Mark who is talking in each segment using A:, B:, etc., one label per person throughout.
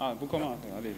A: Ah, vous commencez, allez-y.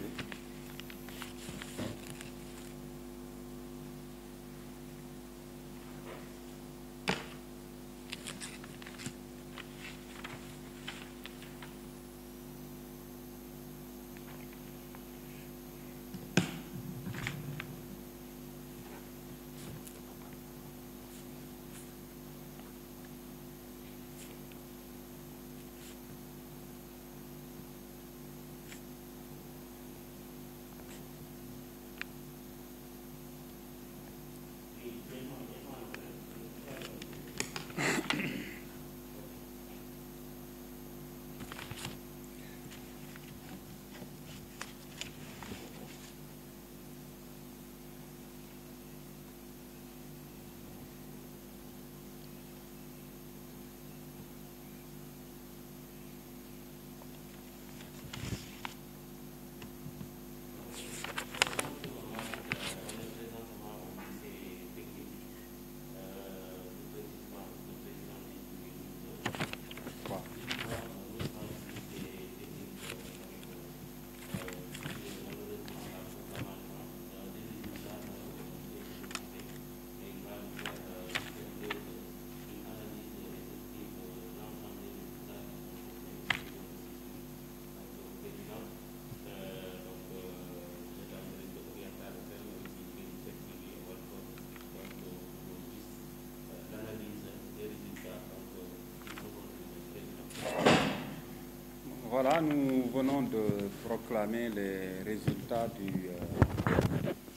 A: Voilà, nous venons de proclamer les résultats du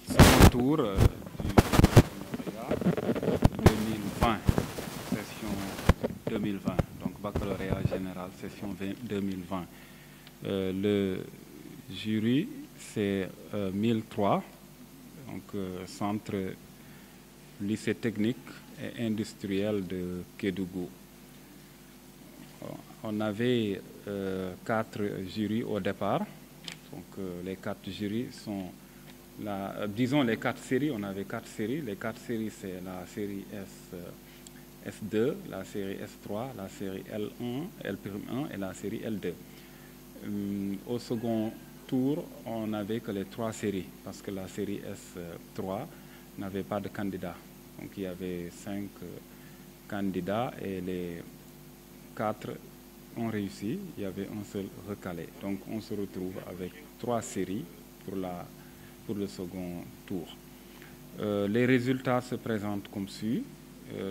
A: second tour du baccalauréat 2020, session 2020, donc baccalauréat général, session 2020. Le jury, c'est 1003, donc centre lycée technique et industriel de Kédougou. On avait 4 jurys au départ. Donc les 4 jurys sont, disons les 4 séries, on avait 4 séries. Les 4 séries, c'est la série S2, la série S3, la série L1, L'1 et la série L2. Au second tour, on n'avait que les 3 séries, parce que la série S3 n'avait pas de candidats. Donc il y avait 5 candidats et les 4 ont réussi, il y avait un seul recalé. Donc on se retrouve avec 3 séries pour le second tour. Les résultats se présentent comme suit.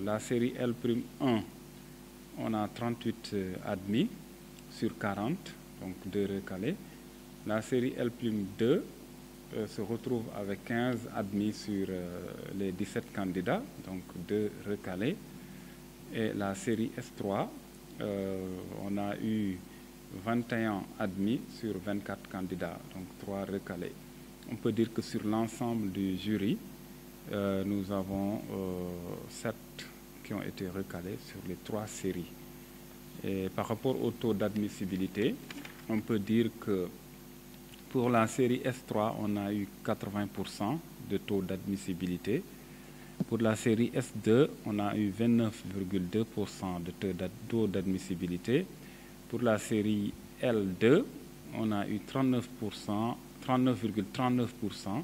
A: La série L'1, on a 38 admis sur 40, donc 2 recalés. La série L'2 se retrouve avec 15 admis sur les 17 candidats, donc 2 recalés. Et la série S3, on a eu 21 admis sur 24 candidats, donc 3 recalés. On peut dire que sur l'ensemble du jury, nous avons 7 qui ont été recalés sur les 3 séries. Et par rapport au taux d'admissibilité, on peut dire que pour la série S3, on a eu 80% de taux d'admissibilité. Pour la série S2, on a eu 29,2% de taux d'admissibilité. Pour la série L2, on a eu 39,39%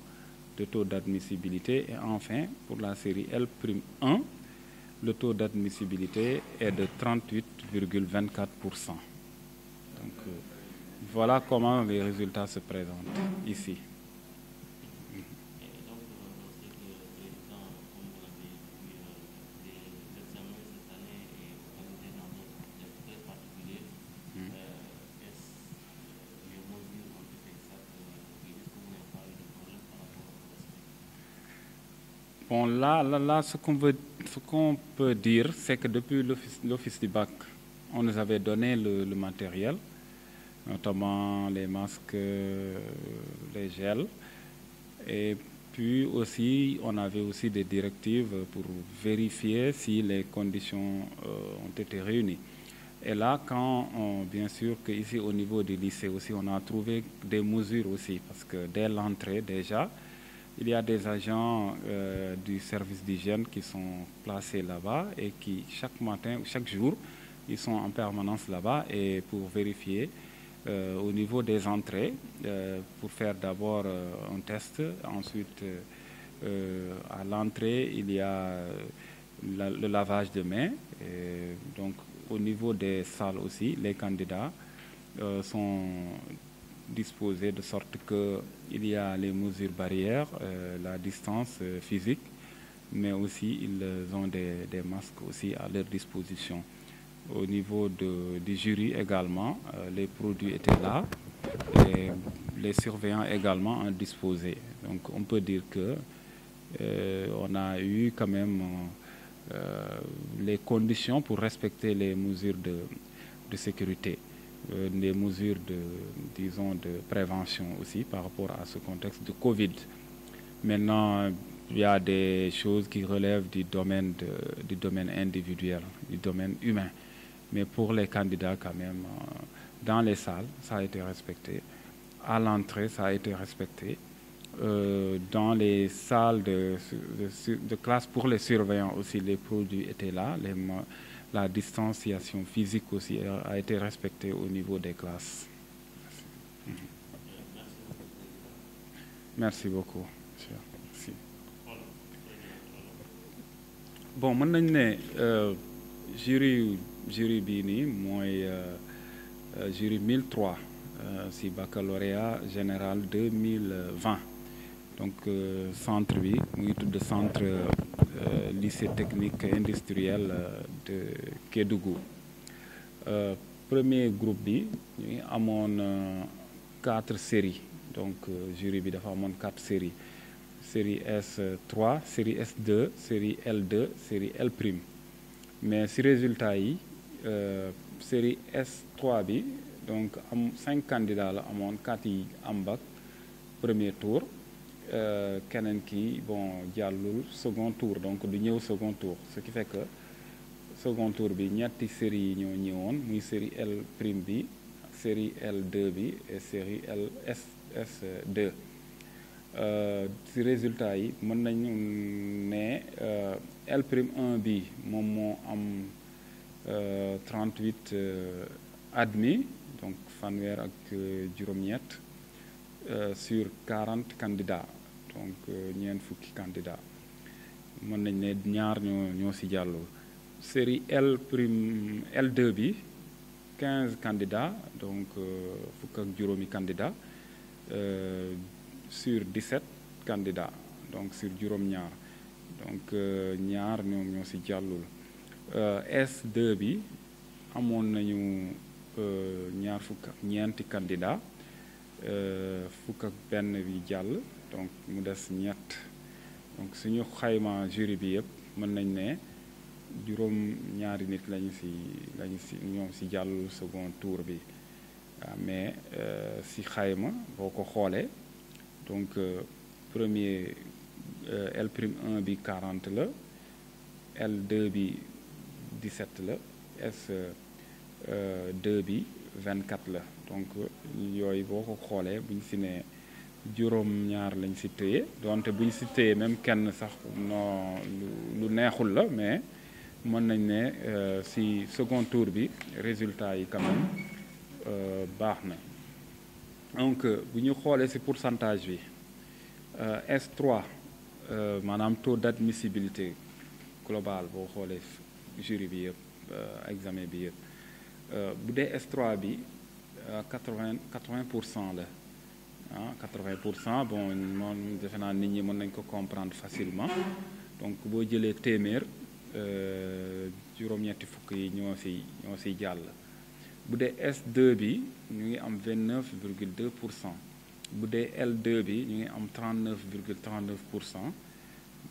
A: de taux d'admissibilité. Et enfin, pour la série L'1, le taux d'admissibilité est de 38,24%. Donc, voilà comment les résultats se présentent ici. Bon, là, ce qu'on peut dire, c'est que depuis l'office du bac, on nous avait donné le matériel, notamment les masques, les gels. Et puis aussi, on avait aussi des directives pour vérifier si les conditions ont été réunies. Et là, bien sûr qu'ici au niveau du lycée aussi, on a trouvé des mesures aussi, parce que dès l'entrée déjà, il y a des agents du service d'hygiène qui sont placés là-bas et qui chaque matin ou chaque jour, ils sont en permanence là-bas et pour vérifier au niveau des entrées, pour faire d'abord un test. Ensuite, à l'entrée, il y a le lavage de mains. Et donc, au niveau des salles aussi, les candidats sont disposés de sorte qu'il y a les mesures barrières, la distance physique, mais aussi ils ont des masques aussi à leur disposition. Au niveau du jury également, les produits étaient là et les surveillants également en disposaient. Donc on peut dire que on a eu quand même les conditions pour respecter les mesures de sécurité, les mesures disons, de prévention aussi par rapport à ce contexte de Covid. Maintenant, il y a des choses qui relèvent du domaine individuel, du domaine humain. Mais pour les candidats, quand même, dans les salles, ça a été respecté. À l'entrée, ça a été respecté. Dans les salles de classe pour les surveillants aussi, les produits étaient là. La distanciation physique aussi a été respectée au niveau des classes. Merci beaucoup. Merci. Bon, mën nañ ne jury bii nii mooy jury 1003 si baccalauréat général 2020 donc centre bi mu ngi tudd centre lycée technique industriel de Kédougou. Premier groupe bi ñu ngi amoon 4 séries donc jury bi dafa amoon 4 séries. Série S3, série S2, série L2, série L'. Mais si résultat yi série S3 bi donc am 5 candidats la amoon 4 yi am bac premier tour keneen ki bon jàllul second tour donc du ñëw second tour ce qui fait que second tour bi ñetti série yi ñoo ñëwoon muy série L' bi série L2 bi et série S2. ci résultat yi mën nañu ne L'1 bi moom moo am 38 admis donc fanweer ak juróom-ñett sur 40 candidats donc ñeent fukki candidats mën nañ ne ñaar ñoo ci jàllul. Série L2 bi 15 candidats donc fukk ak juróomi candidats sur 17 candidats donc sur juróom-ñaar donc ñaar ñoo ci jàllul. S2 bi amoon nañu ñaar fukk ak ñeenti candidats fukk ak benn bi jàll donc mu des ñett donc suñu xayma jury bi yëpp mën nañ ne juróom-ñaari nit lañu ci ñoom ci jàllul second tour bi waaw mais ci xayma boo ko xoolee donc premier L'1 bi 40 la L2 bi 17 la S2 bi 24 la donc yooyu boo ko xoolee bu ñu ci ne juróom-ñaar lañ ci téye donte bu ñu ci téye même kenn sax non lu neexul la mais mën nañ ne ci second tour bi résultat yi quand même baax na. Donc bu ñu xoolee ci pourcentage bi S3 maanaam taux d'admissibilité global boo xoolee jury bi yëpp examen bi yëpp bu dee S3 bi 80% la 80% bon moom defe naa nit ñi mën nañ ko comprendre facilement donc boo jëlee téeméer juróom-ñetti fukk yi ñoo ci jàll. bu dee S2 bi ñu ngi am 29,2% bu dee L2 bi ñu ngi am 39,39%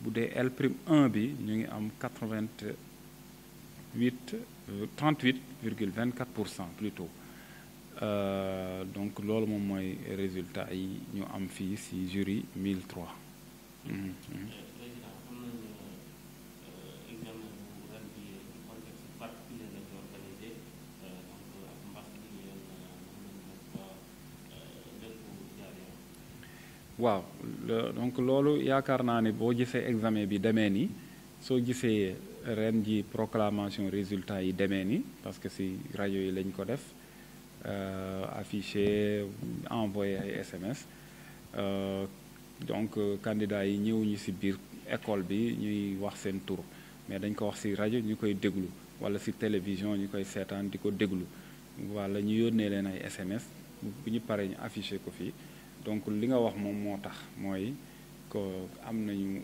A: bu dee L'1 bi ñu ngi am 38,24% plutôt donc loolu moom mooy résultat yi ñu am fii ci jury 1003. waaw donc loolu yaakaar naa ne boo gisee examen bi demee nii soo gisee ren ji proclamation résultat yi demee nii parce que ci rajo yi lañ ko def afficher envoyer ay SMS donc candidats yi ñëwuñu ci biir école bi ñuy wax seen tur mais dañ ko wax ci rajo ñu koy déglu walla ci télévision ñu koy seetaan di ko déglu walla ñu yónnee leen ay SMS bu ñu paree ñu afficher ko fii donc li nga wax moom moo tax mooy ko am nañu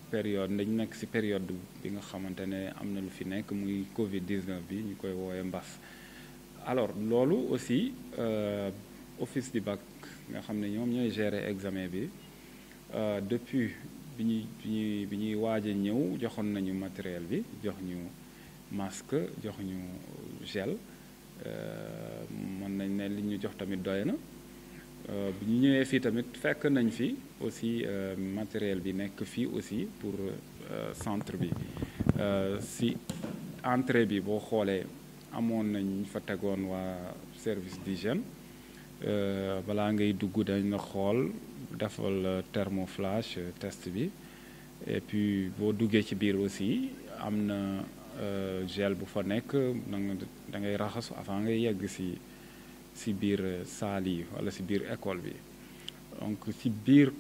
A: période dañ nekk ci période bi nga xamante ne am na lu fi nekk muy Covid-19 bi ñu koy woowee mbas. alors loolu aussi office du bac nga xam ne ñoom ñooy gérer examen bi depuis bi ñuy waaj a ñëw joxoon nañu matériel bi jox ñu masque jox ñu gel mën nañ ne li ñu jox tamit doy na bi ñu ñëwee fii tamit fekk nañ fi aussi matériel bi nekk fii aussi pour centre bi si entrée bi boo xoolee amoon nañ fa tegoon waa service d'hygiène balaa ngay dugg dañ la xool defal thermoflash test bi et puis boo duggee ci biir aussi am na gel bu fa nekk da ngay raxasu avant ngay yegg ci biir salle yi walla ci biir école bi donc ci biir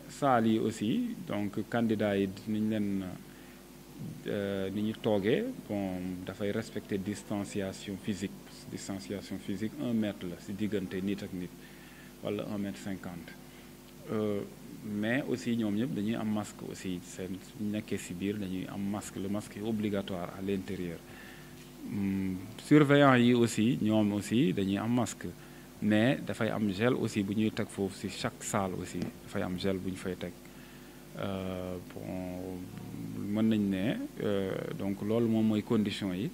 A: salle yi aussi donc candidats yi niñ leen ni ñu toogee bon dafay respecter distanciation physique 1 mètre la ci diggante nit ak nit walla 1 mètre 50 mais aussi ñoom ñëpp dañuy am masque aussi seen nekkee ci biir dañuy am masque le masque est obligatoire à l'intérieur surveillant yi aussi ñoom aussi dañuy am masque mais dafay am gel aussi bu ñuy teg foofu ci chaque salle aussi dafay am gel bu ñu fay teg bon mën nañ ne donc loolu moom mooy condition yi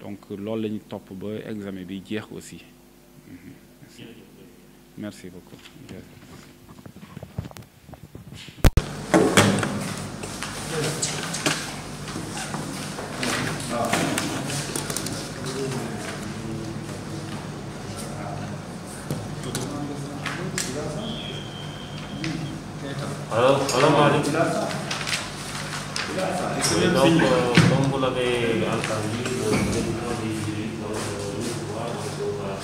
A: donc loolu la ñu topp ba examen bi jeex aussi merci beaucoup.
B: Alors Malik, donc comme vous l'avez entendu, le président du jury va recevoir